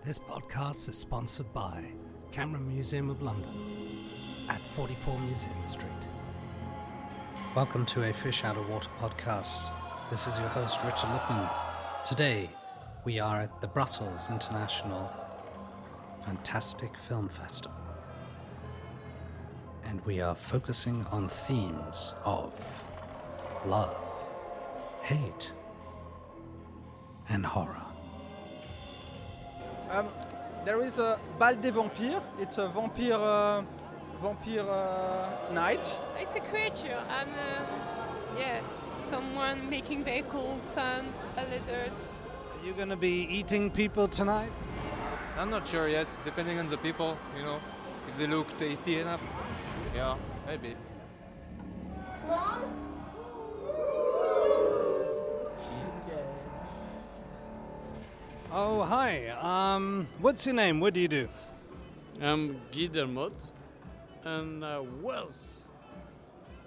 This podcast is sponsored by Camera Museum of London at 44 Museum Street. Welcome to a Fish Out of Water podcast. This is your host, Richard Lippman. Today, we are at the Brussels International Fantastic Film Festival. And we are focusing on themes of love, hate, and horror. There is a Bal des Vampires. It's a vampire night. It's a creature. Someone making very cold sun, lizards. Are you going to be eating people tonight? I'm not sure yet, depending on the people, if they look tasty enough. Yeah, maybe. Oh, hi. What's your name? What do you do? I'm Guy Delmotte, and I was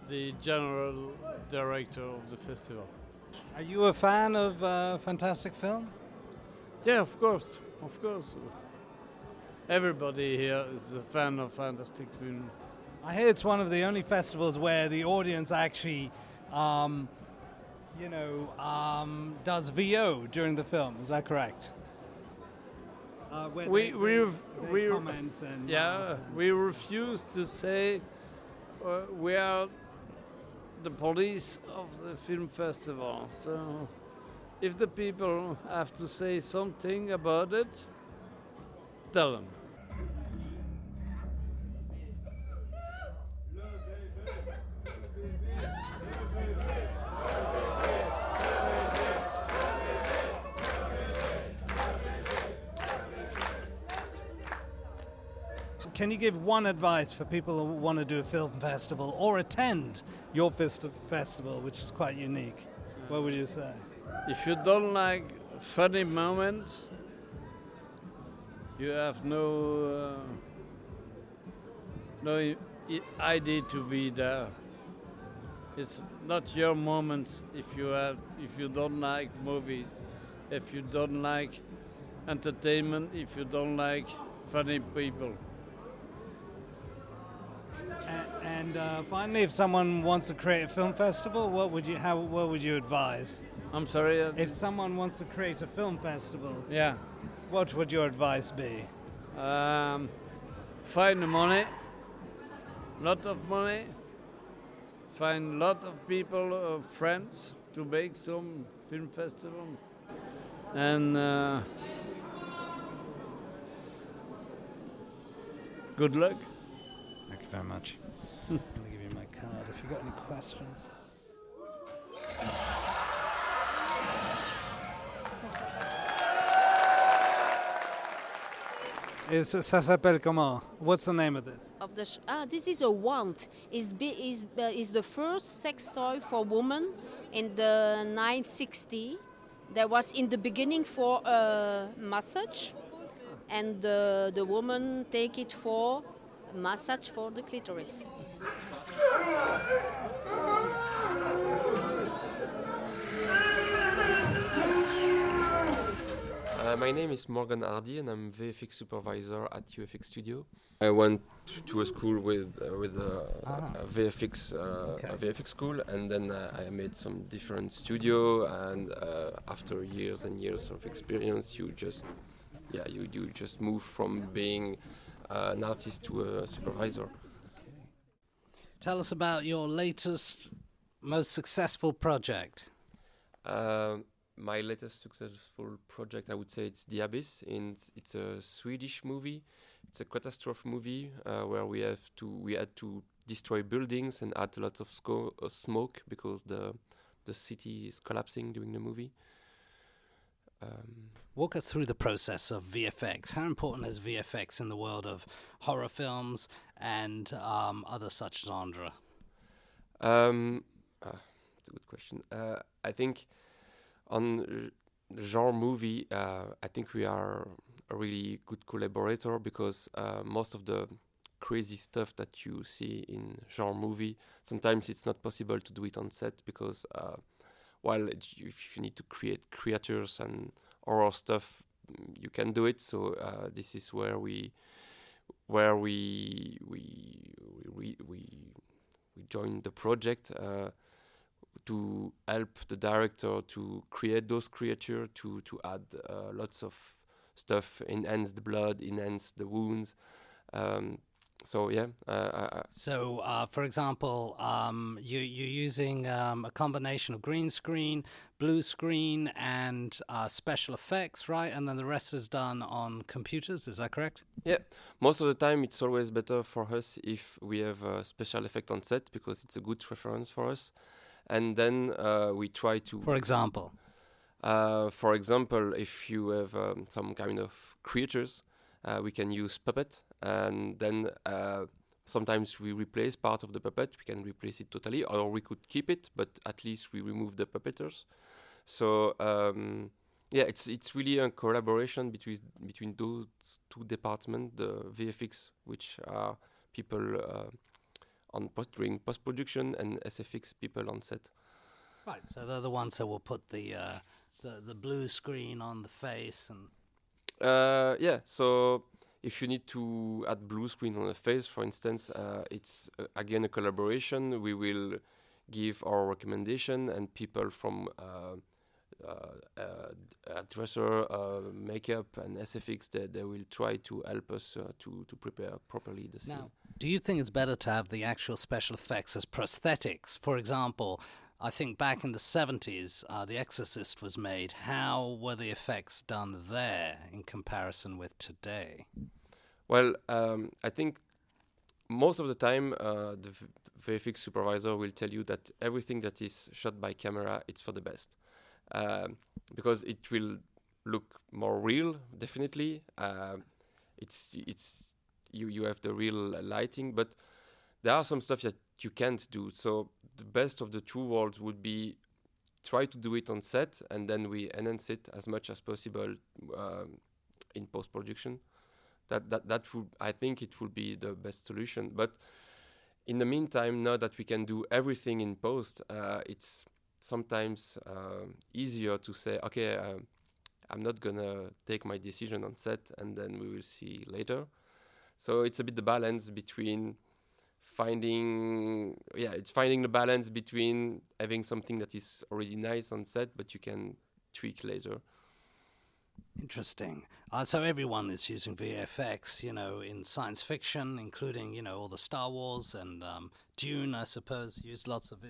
the general director of the festival. Are you a fan of fantastic films? Yeah, of course. Everybody here is a fan of fantastic film. I hear it's one of the only festivals where the audience actually, does VO during the film. Is that correct? We comment and we refuse to say we are the police of the film festival. So if the people have to say something about it, tell them. Can you give one advice for people who want to do a film festival or attend your festival, which is quite unique? What would you say? If you don't like funny moments, you have no idea to be there. It's not your moment if you don't like movies, if you don't like entertainment, if you don't like funny people. And finally, if someone wants to create a film festival, what would you advise? I'm sorry? If someone wants to create a film festival, Yeah. what would your advice be? Find the money, lot of money, find lot of people, friends to make some film festival, and good luck. Thank you very much. I'm going to give you my card if you've got any questions. Ça s'appelle comment? What's the name of this? This is a wand. Is the first sex toy for women in the 1960s. There was in the beginning for a massage, and the woman take it for massage for the clitoris. My name is Morgan Hardy and I'm VFX supervisor at UFX Studio. I went to a school with a VFX school, and then I made some different studio, and after years and years of experience, you just move from being an artist to a supervisor. Tell us about your latest, most successful project. My latest successful project, I would say, it's The Abyss. It's a Swedish movie. It's a catastrophe movie where we had to destroy buildings and add a lot of smoke because the city is collapsing during the movie. Walk us through the process of VFX. How important is VFX in the world of horror films and other such genre? It's a good question. I think on genre movie, I think we are a really good collaborator because most of the crazy stuff that you see in genre movie, sometimes it's not possible to do it on set because if you need to create creatures and horror stuff, you can do it. So this is where we join the project to help the director to create those creatures, to add lots of stuff, enhance the blood, enhance the wounds. So yeah. So, for example, you're using a combination of green screen, blue screen, and special effects, right? And then the rest is done on computers. Is that correct? Yeah. Most of the time, it's always better for us if we have a special effect on set because it's a good reference for us. And then we try to. For example. If you have some kind of creatures, we can use puppet, and then sometimes we replace part of the puppet. We can replace it totally, or we could keep it, but at least we remove the puppeteers. So it's really a collaboration between those two departments, the VFX, which are people doing post-production, and SFX people on set. Right. So they're the ones that will put the blue screen on the face and. So if you need to add blue screen on the face, for instance, it's again a collaboration. We will give our recommendation, and people from dresser, makeup, and SFX, they will try to help us to prepare properly the scene. Now, do you think it's better to have the actual special effects as prosthetics? For example, I think back in the 70s, The Exorcist was made. How were the effects done there in comparison with today? Well, I think most of the time the VFX supervisor will tell you that everything that is shot by camera, it's for the best. Because it will look more real, definitely. You have the real lighting, but there are some stuff that you can't do. So the best of the two worlds would be try to do it on set, and then we enhance it as much as possible in post-production. That would, I think it would be the best solution. But in the meantime, now that we can do everything in post, it's sometimes easier to say, okay, I'm not gonna take my decision on set, and then we will see later. So it's a bit the balance between finding the balance between having something that is already nice on set, but you can tweak later. Interesting. So everyone is using VFX, in science fiction, including, all the Star Wars and Dune, I suppose, used lots of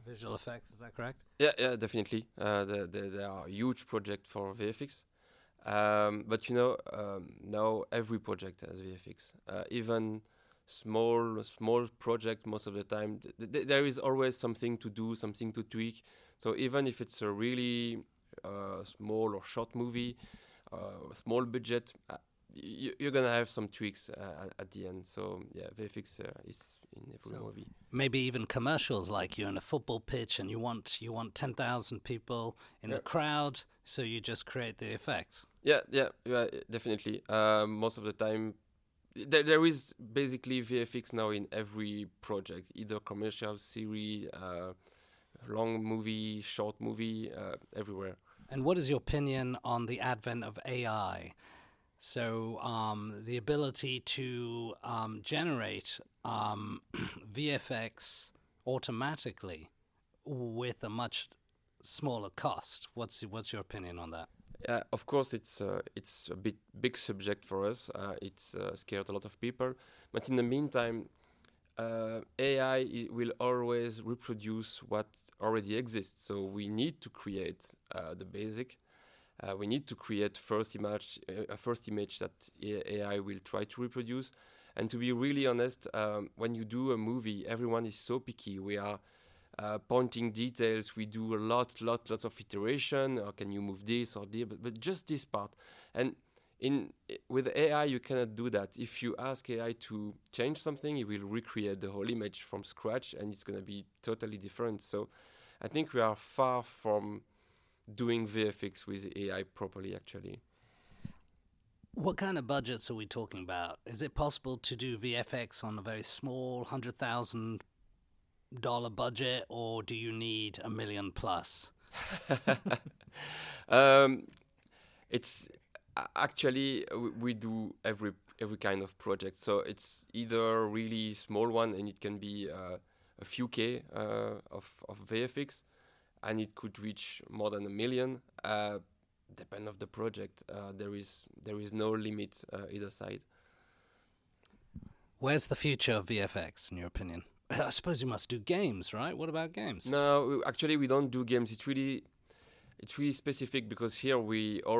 visual effects. Is that correct? Yeah, definitely. There are huge projects for VFX. But now every project has VFX. Even small project, most of the time, there is always something to do, something to tweak. So even if it's a really small or short movie, small budget, you're gonna have some tweaks at the end. So yeah, VFX is in every movie. Maybe even commercials, like you're in a football pitch and you want 10,000 people in the crowd, so you just create the effects. Yeah, definitely. Most of the time, there is basically VFX now in every project, either commercial, series, long movie, short movie, everywhere. And what is your opinion on the advent of AI? So the ability to generate VFX automatically with a much smaller cost. What's your opinion on that? Yeah, of course, it's a big subject for us. It's scared a lot of people. But in the meantime, AI will always reproduce what already exists. So we need to create the basic. We need to create a first image that AI will try to reproduce. And to be really honest, when you do a movie, everyone is so picky. We are pointing details. We do lots of iteration. Or can you move this or this? But just this part. And with AI, you cannot do that. If you ask AI to change something, it will recreate the whole image from scratch, and it's going to be totally different. So I think we are far from doing VFX with AI properly, actually. What kind of budgets are we talking about? Is it possible to do VFX on a very small $100,000 budget, or do you need $1 million plus? Actually, we do every kind of project. So it's either really small one, and it can be a few K of VFX, and it could reach more than 1 million. Depend of the project. There is no limit either side. Where's the future of VFX, in your opinion? I suppose you must do games, right? What about games? No, actually, we don't do games. It's really specific because here we are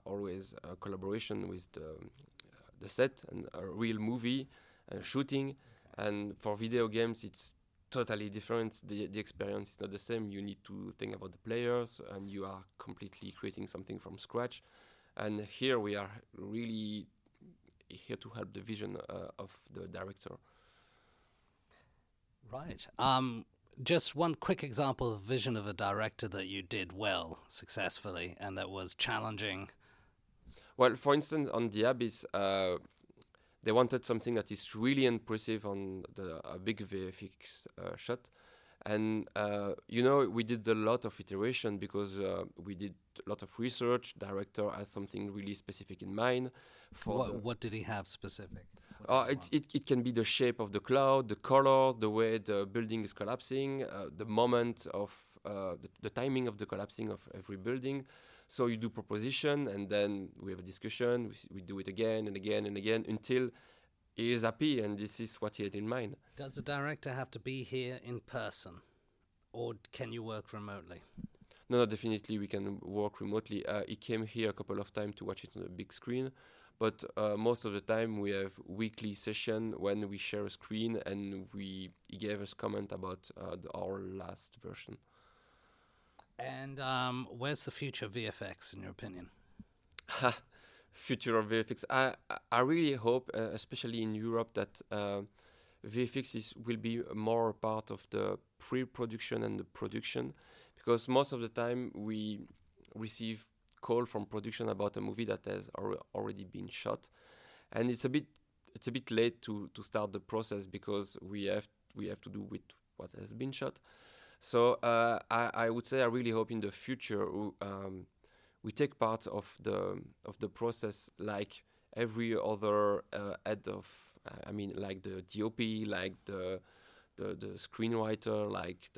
always collaboration with the set and a real movie shooting. And for video games, it's totally different. The experience is not the same. You need to think about the players, and you are completely creating something from scratch. And here we are really here to help the vision of the director. Right. Just one quick example of vision of a director that you did well, successfully, and that was challenging. Well, for instance, on The Abyss, they wanted something that is really impressive on a big VFX shot. And, we did a lot of iteration because we did a lot of research. Director had something really specific in mind. What did he have specific? It can be the shape of the cloud, the colors, the way the building is collapsing, the moment of the timing of the collapsing of every building. So you do proposition, and then we have a discussion. We do it again and again and again until he is happy, and this is what he had in mind. Does the director have to be here in person, or can you work remotely? No, definitely we can work remotely. He came here a couple of times to watch it on a big screen, but most of the time we have weekly session when we share a screen, and he gave us comment about our last version. And where's the future of VFX, in your opinion? Future of VFX. I really hope, especially in Europe, that VFX will be more part of the pre-production and the production, because most of the time we receive call from production about a movie that has already been shot, and it's a bit late to start the process because we have to do with what has been shot. So I would say I really hope in the future we take part of the process like every other head of like the DOP, like the screenwriter, like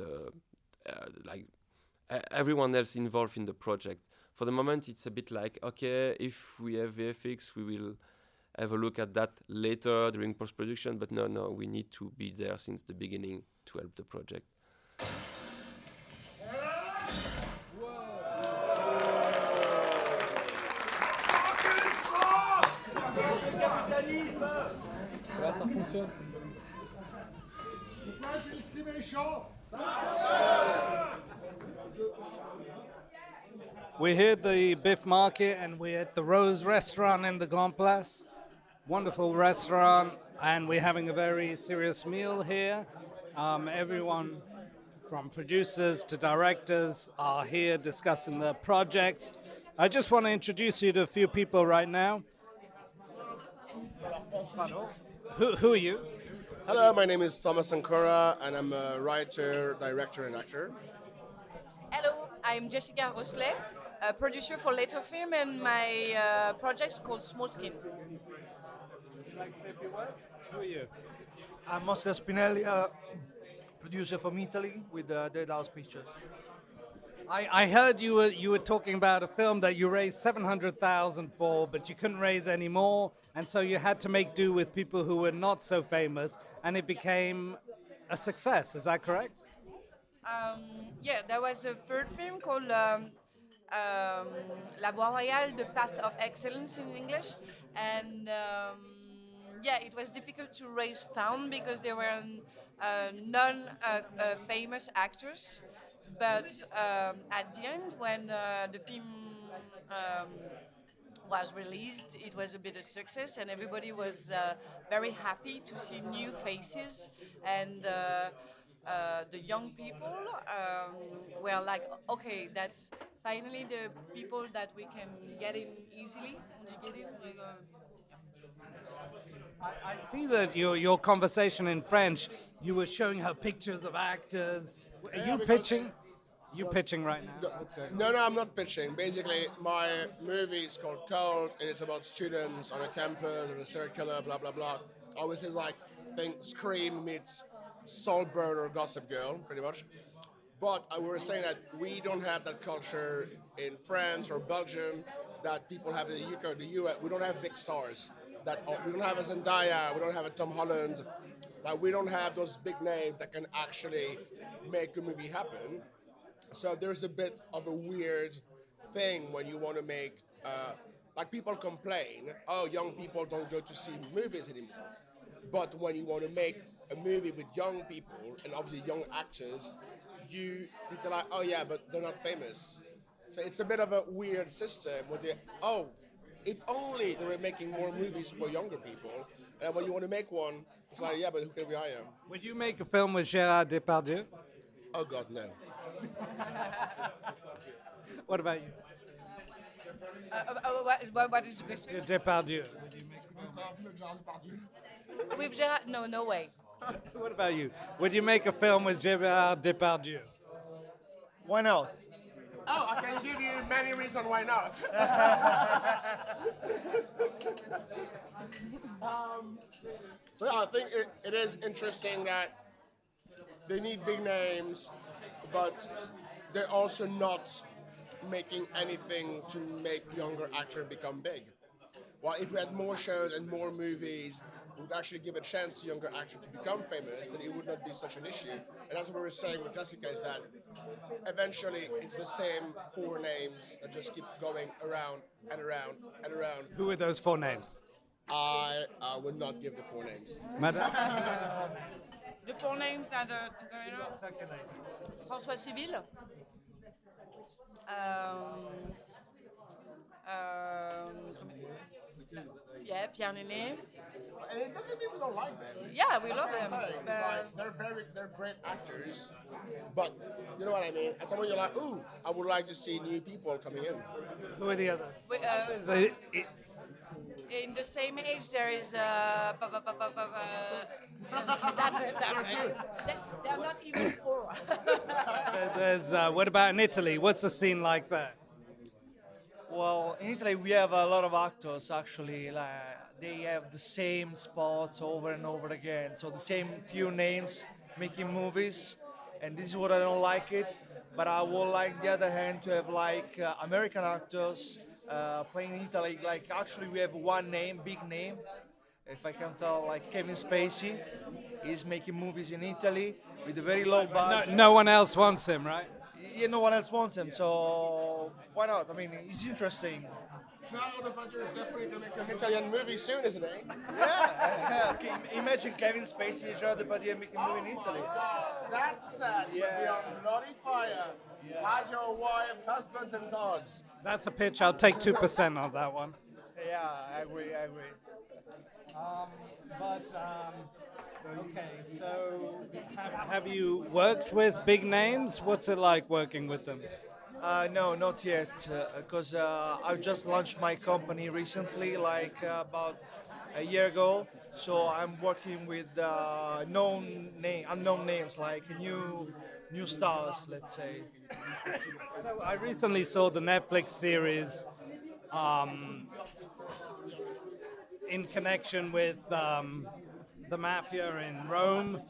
everyone else involved in the project. For the moment, it's a bit like, okay, if we have VFX, we will have a look at that later during post-production. But no, we need to be there since the beginning to help the project. We're here at the BIFFF market, and we're at the Rose restaurant in the Grand Place. Wonderful restaurant, and we're having a very serious meal here. Everyone from producers to directors are here discussing their projects. I just want to introduce you to a few people right now. Who are you? Hello, my name is Thomas Ancora, and I'm a writer, director, and actor. Hello, I'm Jessica Rosley, a producer for Later Film, and my project's called Small Skin. Would you like to say a few words? Who are you? I'm Oscar Spinelli, producer from Italy with Dead House Pictures. I heard you were talking about a film that you raised 700,000 for, but you couldn't raise any more, and so you had to make do with people who were not so famous, and it became a success. Is that correct? Yeah, there was a third film called La Voie Royale, The Path of Excellence in English, and yeah, it was difficult to raise funds because there were non-famous actors. But at the end, when the film was released, it was a bit of success, and everybody was very happy to see new faces, and the young people were like, okay, that's finally the people that we can get in easily. I see that your conversation in French, you were showing her pictures of actors. Are you pitching? You pitching right now? What's going on? No, I'm not pitching. Basically, my movie is called Cold, and it's about students on a campus with a serial killer, blah, blah, blah. Always is like, think Scream meets Saltburn or Gossip Girl, pretty much. But we were saying that we don't have that culture in France or Belgium that people have in the UK or the US. We don't have big stars. We don't have a Zendaya, we don't have a Tom Holland. Like, we don't have those big names that can actually make a movie happen. So there's a bit of a weird thing when you want to make, like people complain, oh, young people don't go to see movies anymore. But when you want to make a movie with young people and obviously young actors, they're like, oh yeah, but they're not famous. So it's a bit of a weird system where if only they were making more movies for younger people. And when you want to make one, it's like, yeah, but who can we hire? Would you make a film with Gérard Depardieu? Oh God, no. What about you? What is the question? Depardieu. Would you make a film? With Gerard? No way. What about you? Would you make a film with Gérard Depardieu? Why not? Oh, I can give you many reasons why not. So yeah, I think it is interesting that they need big names, but they're also not making anything to make younger actors become big. Well, if we had more shows and more movies, we would actually give a chance to younger actors to become famous, then it would not be such an issue. And that's what we were saying with Jessica, is that eventually it's the same 4 names that just keep going around and around and around. Who are those 4 names? I would not give the 4 names. Madame? The 4 names that are together. François Civil. Yeah, Pierre Néné. And it doesn't mean we don't like them. Yeah, we love them. It's like they're great actors, but you know what I mean. And someone you're like, ooh, I would like to see new people coming in. Who are the others? In the same age, there is. That's it. They're not even 4. There's. What about in Italy? What's the scene like there? Well, in Italy we have a lot of actors actually. They have the same spots over and over again. So the same few names making movies, and this is what I don't like it. But I would like, the other hand, to have like American actors playing in Italy. Like actually we have one name, big name. If I can tell, like Kevin Spacey is making movies in Italy with a very low budget. No one else wants him, right? Yeah, no one else wants him, so why not? I mean, it's interesting. Gérard Depardieu is definitely to make an Italian movie soon, isn't it? Yeah. Imagine Kevin Spacey, Gérard Depardieu making a movie in Italy. That's sad. Yeah. We are on bloody fire. How's your wife, husbands, and dogs? That's a pitch. I'll take 2% on that one. Yeah, I agree. Okay, so have you worked with big names? What's it like working with them? No, not yet, because I've just launched my company recently, like about a year ago. So I'm working with unknown names, like new stars, let's say. So I recently saw the Netflix series in connection with the mafia in Rome.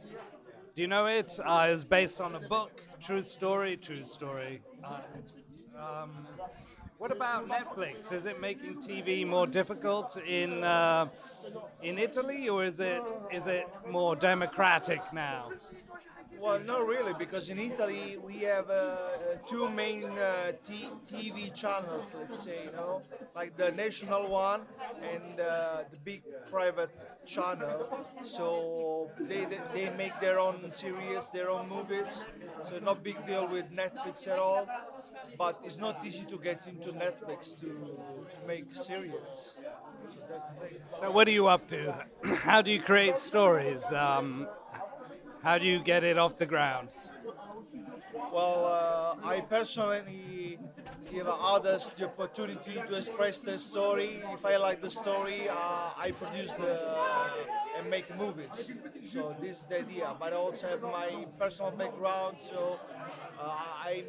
Do you know it? It was based on a book. True story. What about Netflix? Is it making TV more difficult in Italy, or is it more democratic now? Well, not really, because in Italy we have 2 main TV channels, let's say, like the national one and the big private channel. So they make their own series, their own movies. So not big deal with Netflix at all. But it's not easy to get into Netflix to make series. So that's the thing. So what are you up to? How do you create stories? How do you get it off the ground? Well, I personally give others the opportunity to express their story. If I like the story, I produce and make movies. So this is the idea. But I also have my personal background, so I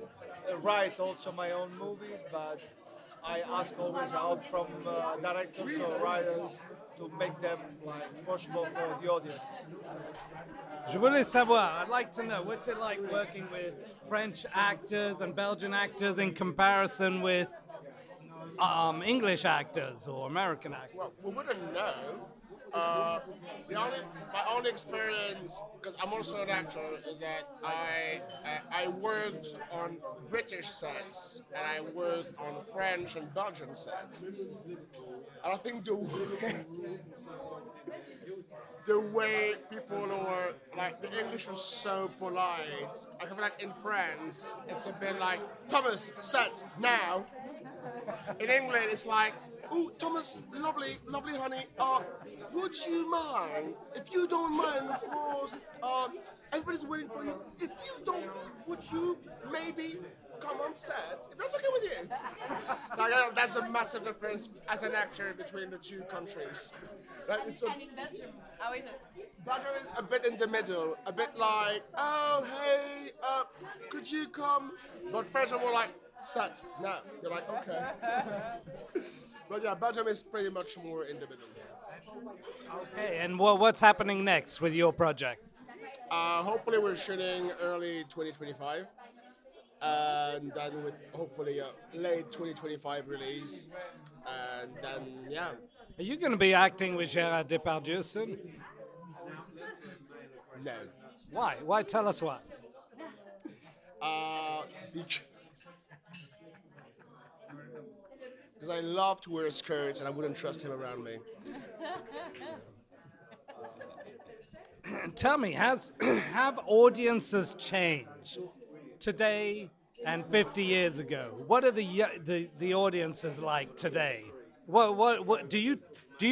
write also my own movies, but I ask always help from directors or writers to make them like possible for the audience. Je voulais savoir, I'd like to know, what's it like working with French actors and Belgian actors in comparison with English actors or American actors? Well, we wouldn't know. My only experience, because I'm also an actor, is that I worked on British sets and I worked on French and Belgian sets, and I think the way people are, like, the English is so polite. I feel like in France, it's a bit like, Thomas, set, now. In England, it's like, oh, Thomas, lovely, lovely honey, would you mind? If you don't mind, of course, everybody's waiting for you. If you don't, would you maybe come on set? If that's okay with you. Like, that's a massive difference as an actor between the two countries. Like, And in Belgium, how is it? Belgium is a bit in the middle, a bit like, oh, hey, could you come? But French are more like, set, now. You're like, okay. But yeah, Belgium is pretty much more in the middle. Okay, and what's happening next with your project? Hopefully we're shooting early 2025. And then with hopefully a late 2025 release. And then, yeah. Are you going to be acting with Gérard Depardieu soon? No. Why? Why? Tell us why. Because I love to wear skirts and I wouldn't trust him around me. Tell me, have audiences changed today and 50 years ago? What are the audiences like today? What do you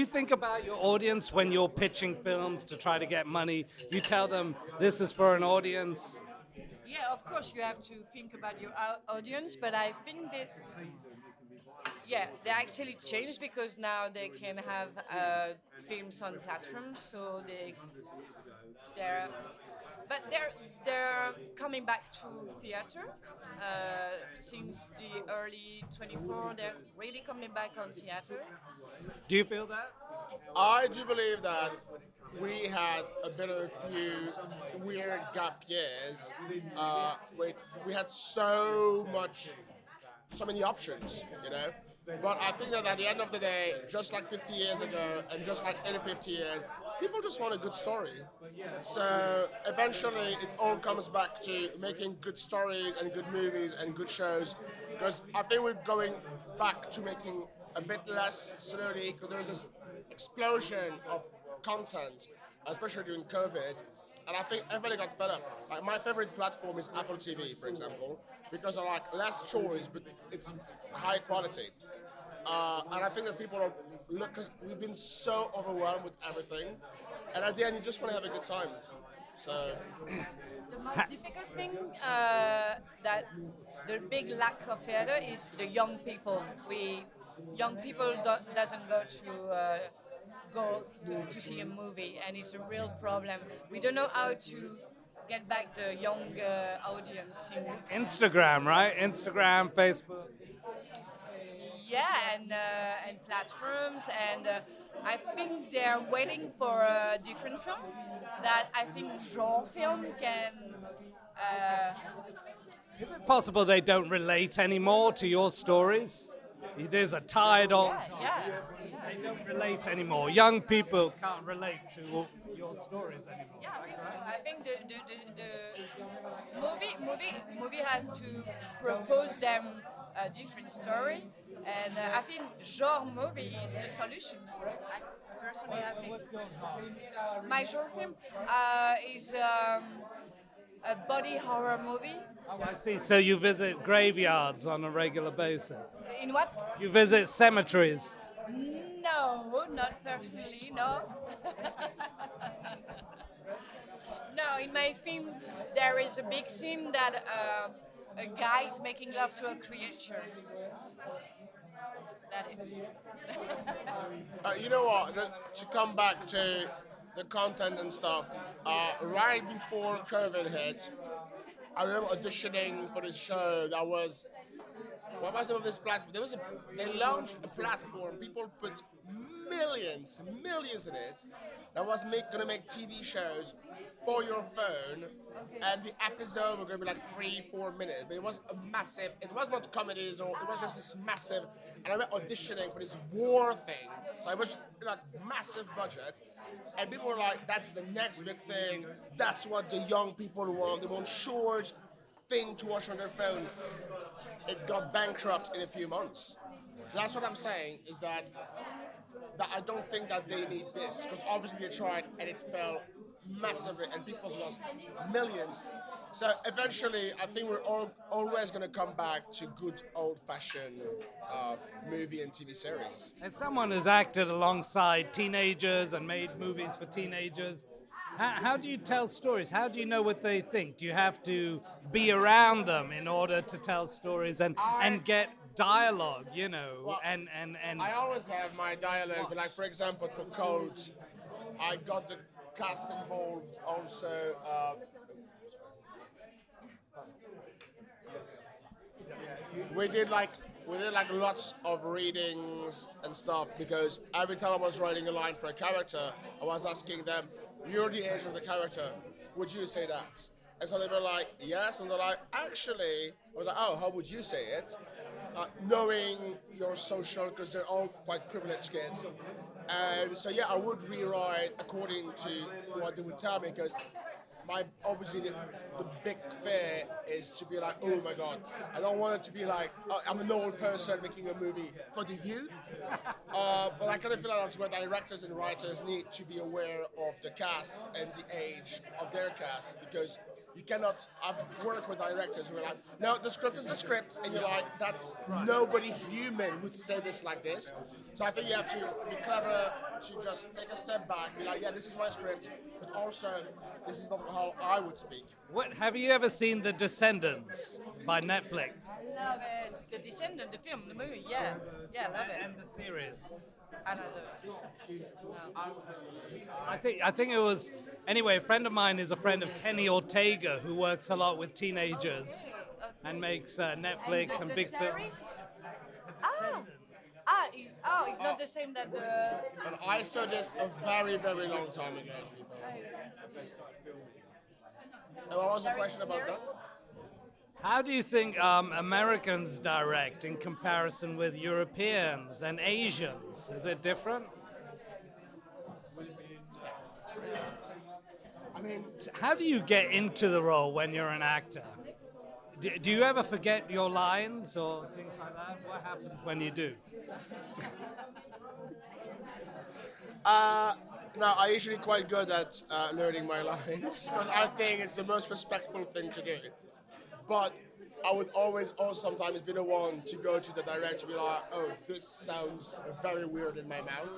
think about your audience when you're pitching films to try to get money? You tell them this is for an audience. Yeah, of course you have to think about your audience, but I think that they actually changed because now they can have films on platforms, so they're coming back to theater since the early 24. They're really coming back on theater. Do you feel that? I do believe that we had a bit of a few weird gap years. We had so many options, you know. But I think that at the end of the day, just like 50 years ago, and just like any 50 years, people just want a good story. So eventually, it all comes back to making good stories and good movies and good shows. Because I think we're going back to making a bit less slowly, because there was this explosion of content, especially during COVID. And I think everybody got fed up. Like, my favorite platform is Apple TV, for example, because I like less choice, but it's high quality. And I think that people are because we've been so overwhelmed with everything, and at the end you just want to have a good time. So the most difficult thing that the big lack of theater is the young people. Young people doesn't go to see a movie, and it's a real problem. We don't know how to get back the young audience. Instagram, right? Instagram, Facebook. Yeah, and platforms, and I think they're waiting for a different film that I think genre film can. Is it possible they don't relate anymore to your stories? There's a tide of. They don't relate anymore. Young people can't relate to your stories anymore. Yeah, I think so. I think the movie has to propose them a different story, and I think genre movie is the solution. Personally, I think. What's your genre? My genre film is a body horror movie. Oh, I see. So you visit graveyards on a regular basis? In what? You visit cemeteries? No, not personally, no. No, in my film there is a big scene that guys making love to a creature. That is. You know what? To come back to the content and stuff, right before COVID hit, I remember auditioning for this show that was. What was the name of this platform? They launched a platform. People put millions in it. That was going to make TV shows for your phone, and the episode were going to be like 3-4 minutes. But it was a massive. It was not comedies, or it was just this massive. And I went auditioning for this war thing. So it was like massive budget. And people were like, "That's the next big thing. That's what the young people want. They want short thing to watch on their phone." It got bankrupt in a few months. So that's what I'm saying, is that I don't think that they need this, because obviously they tried and it fell massively and people lost millions. So eventually I think we're always going to come back to good old-fashioned movie and TV series. As someone who's acted alongside teenagers and made movies for teenagers, how do you tell stories? How do you know what they think? Do you have to be around them in order to tell stories and get dialogue, you know? Well, and I always have my dialogue, but like for example for Cold, I got the cast involved also. We did like lots of readings and stuff, because every time I was writing a line for a character, I was asking them, "You're the age of the character, would you say that?" And so they were like, "Yes," and they're like, "Actually," I was like, "Oh, how would you say it?" Knowing your social, because they're all quite privileged kids. And so yeah, I would rewrite according to what they would tell me, because obviously the big fear is to be like, "Oh my God, I don't want it to be like, oh, I'm an old person making a movie for the youth." But I kind of feel like that's where directors and writers need to be aware of the cast and the age of their cast, because you cannot work with directors who are like, "No, the script is the script," and you're like, nobody human would say this like this. So I think you have to be clever to just take a step back, be like, "Yeah, this is my script, but also this is not how I would speak." What have you ever seen The Descendants by Netflix? Love it. The Descendant, the film, the movie, yeah. Yeah, love it. And the series. I don't know. No. I think it was, anyway, a friend of mine is a friend of Kenny Ortega, who works a lot with teenagers and makes Netflix and big films. It's not the same that the... And I saw this a very, very long time ago, to be fair. And what was the question about that? How do you think Americans direct in comparison with Europeans and Asians? Is it different? I mean, how do you get into the role when you're an actor? Do you ever forget your lines or things like that? What happens when you do? No, I'm usually quite good at learning my lines, because I think it's the most respectful thing to do. But I would always sometimes be the one to go to the director and be like, "Oh, this sounds very weird in my mouth."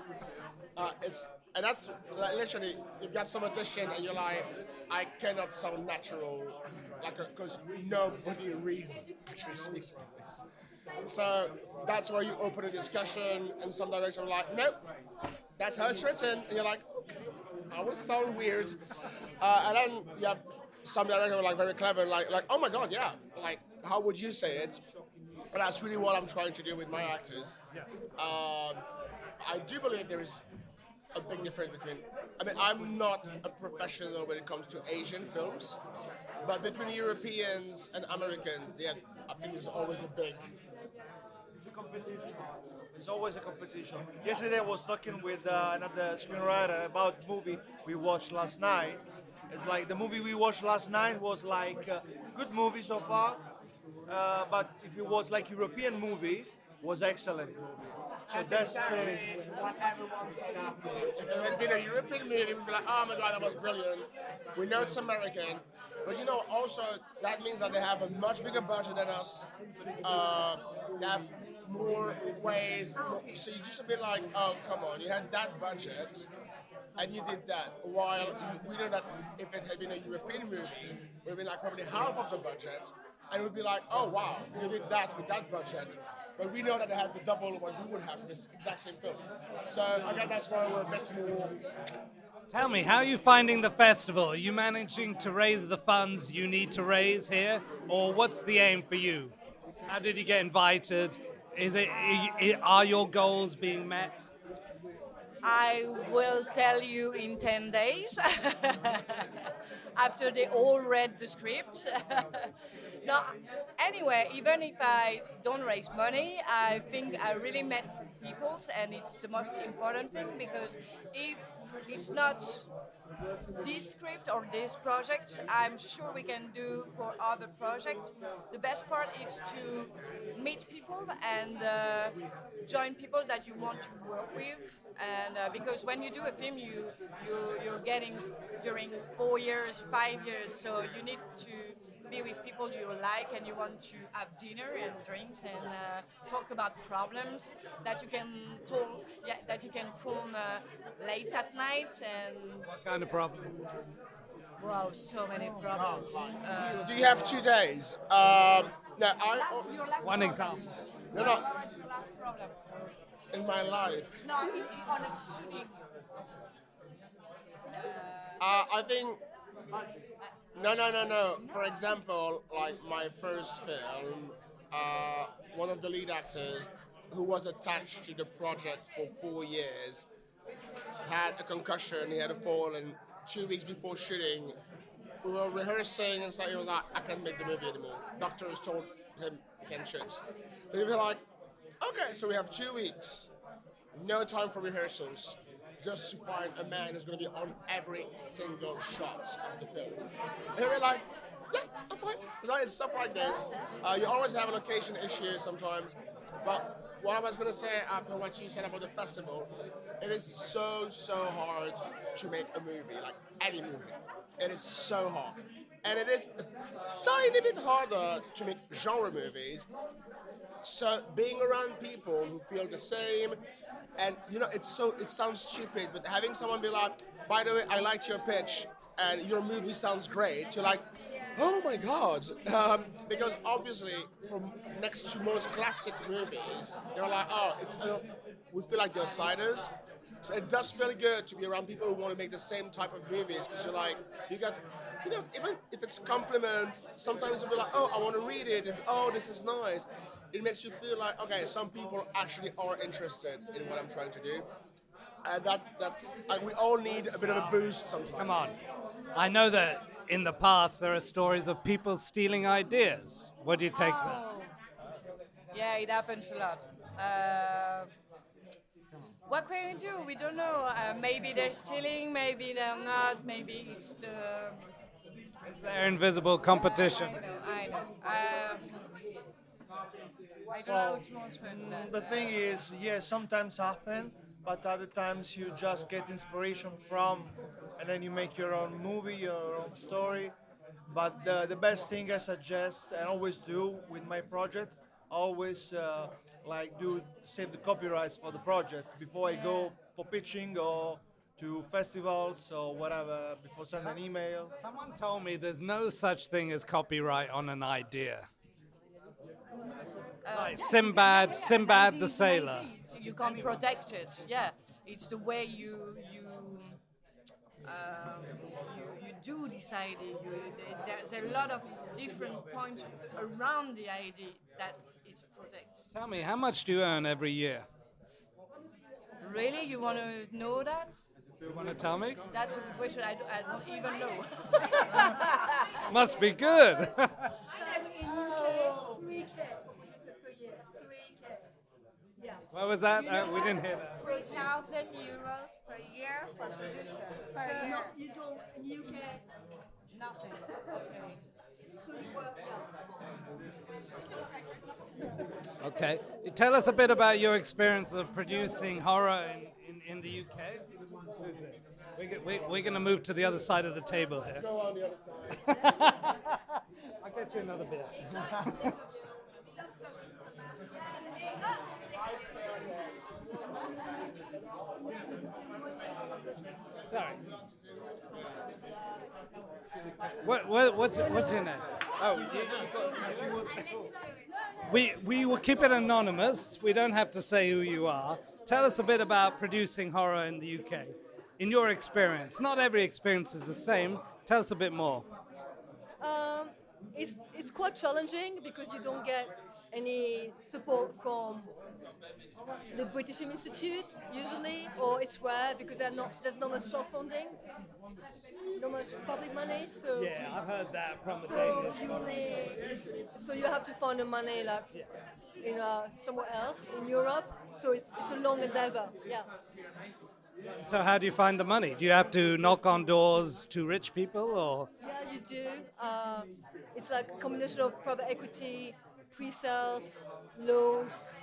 And that's like, literally, you've got some audition and you're like, "I cannot sound natural," because nobody really actually speaks like this. So that's where you open a discussion, and some directors are like, "Nope, that's how it's written," and you're like, "Okay, I will sound weird," and then you have some directors who are like very clever, and like, "Oh my God, yeah, like how would you say it?" And that's really what I'm trying to do with my actors. I do believe there is a big difference between. I mean, I'm not a professional when it comes to Asian films, but between Europeans and Americans, yeah, I think there's always a big. There's always a competition. Yesterday I was talking with another screenwriter about movie we watched last night. It's like the movie we watched last night was like a good movie so far, but if it was like European movie, was excellent movie. So that's what everyone said after. If it had been a European movie, we'd be like, "Oh my God, that was brilliant." We know it's American, but also that means that they have a much bigger budget than us. They have more ways, so you just a bit like, "Oh, come on, you had that budget and you did that." While we know that if it had been a European movie, it would have been like probably half of the budget, and we'd be like, oh wow, you did that with that budget. But we know that they had the double of what we would have for this exact same film. So I guess that's why we're a bit more. Tell me, how are you finding the festival? Are you managing to raise the funds you need to raise here? Or what's the aim for you? How did you get invited? Are your goals being met? I will tell you in 10 days after they all read the script. No, anyway, even if I don't raise money, I think I really met people, and it's the most important thing, because if it's not this script or this project, I'm sure we can do for other projects. The best part is to meet people and join people that you want to work with. And because when you do a film, you're getting during 4 years, 5 years, so you need to be with people you like, and you want to have dinner and drinks and talk about problems that you can phone late at night. And What kind of problems? wow, so many problems. Do you have 2 days? No, Your last One problem. example. no, What was your last problem? in my life. No, on a shooting. I think. No. For example, like my first film, one of the lead actors who was attached to the project for 4 years had a concussion. He had a fall, and 2 weeks before shooting, we were rehearsing, and so he was like, "I can't make the movie anymore." Doctors told him he can't shoot. So we were like, "Okay, so we have 2 weeks, no time for rehearsals, just to find a man who's going to be on every single shot of the film." And we're like, "Yeah, okay." It's stuff like this. You always have a location issue sometimes, but what I was going to say after what you said about the festival, it is so hard to make a movie, like any movie. It is so hard. And it is a tiny bit harder to make genre movies. So being around people who feel the same, and it sounds stupid, but having someone be like, "By the way, I liked your pitch and your movie sounds great," you're like, "Oh my god." Because obviously, from next to most classic movies, you're like, "Oh, we feel like the outsiders." So it does feel good to be around people who want to make the same type of movies, because you're like, you got, even if it's compliments, sometimes you'll be like, "Oh, I want to read it," and "Oh, this is nice." It makes you feel like, okay, some people actually are interested in what I'm trying to do. And that's like, we all need a bit of a boost sometimes. Come on. I know that in the past there are stories of people stealing ideas. What do you take of that? Yeah, it happens a lot. What can we do? We don't know. Maybe they're stealing, maybe they're not, maybe it's the... Is there invisible competition? I know. I don't know how to answer that. The thing is, yes, sometimes happen, but other times you just get inspiration from, and then you make your own movie, your own story. But the best thing I suggest and always do with my project, always save the copyrights for the project before I go for pitching or to festivals or whatever, before sending an email. Someone told me there's no such thing as copyright on an idea. Like Sinbad the Sailor. So you can't protect it. Yeah, it's the way you do this idea. There's a lot of different points around the idea that is protected. Tell me, how much do you earn every year? Really, you want to know that? You want to tell me? That's a good question. I don't even know. Must be good. What was that? We didn't hear that. 3,000 euros per year for producer. Per year. You don't in UK. Nothing. Okay. Okay. Tell us a bit about your experience of producing horror in the UK. We're going to move to the other side of the table here. Go on the other side. I'll get you another beer. Sorry. What's your name? We will keep it anonymous. We don't have to say who you are. Tell us a bit about producing horror in the UK. In your experience, not every experience is the same. Tell us a bit more. It's quite challenging because you don't get any support from the British Film Institute usually, or it's rare because there's not much short funding, not much public money. So yeah, I've heard that from the Danish. So you have to find the money somewhere else in Europe. So it's a long endeavor. Yeah. So how do you find the money? Do you have to knock on doors to rich people, or? Yeah, you do. It's like a combination of private equity, pre-sales, loans,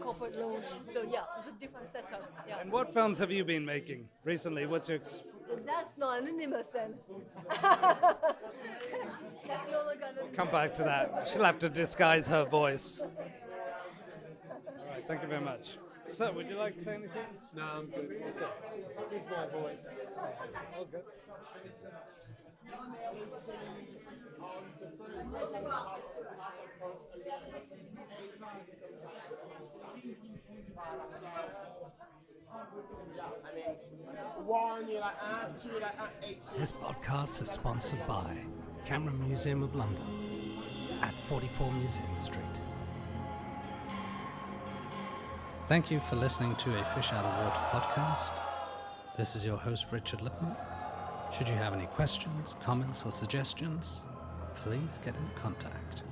corporate loans. So yeah, it's a different setup. Yeah. And what films have you been making recently? What's your That's not anonymous then. Come back to that. She'll have to disguise her voice. All right, thank you very much. So, would you like to say anything? No, I'm good. Okay. Use my voice. All good. This podcast is sponsored by Camera Museum of London at 44 Museum Street. Thank you for listening to a Fish Out of Water podcast. This is your host, Richard Lipman. Should you have any questions, comments, or suggestions, please get in contact.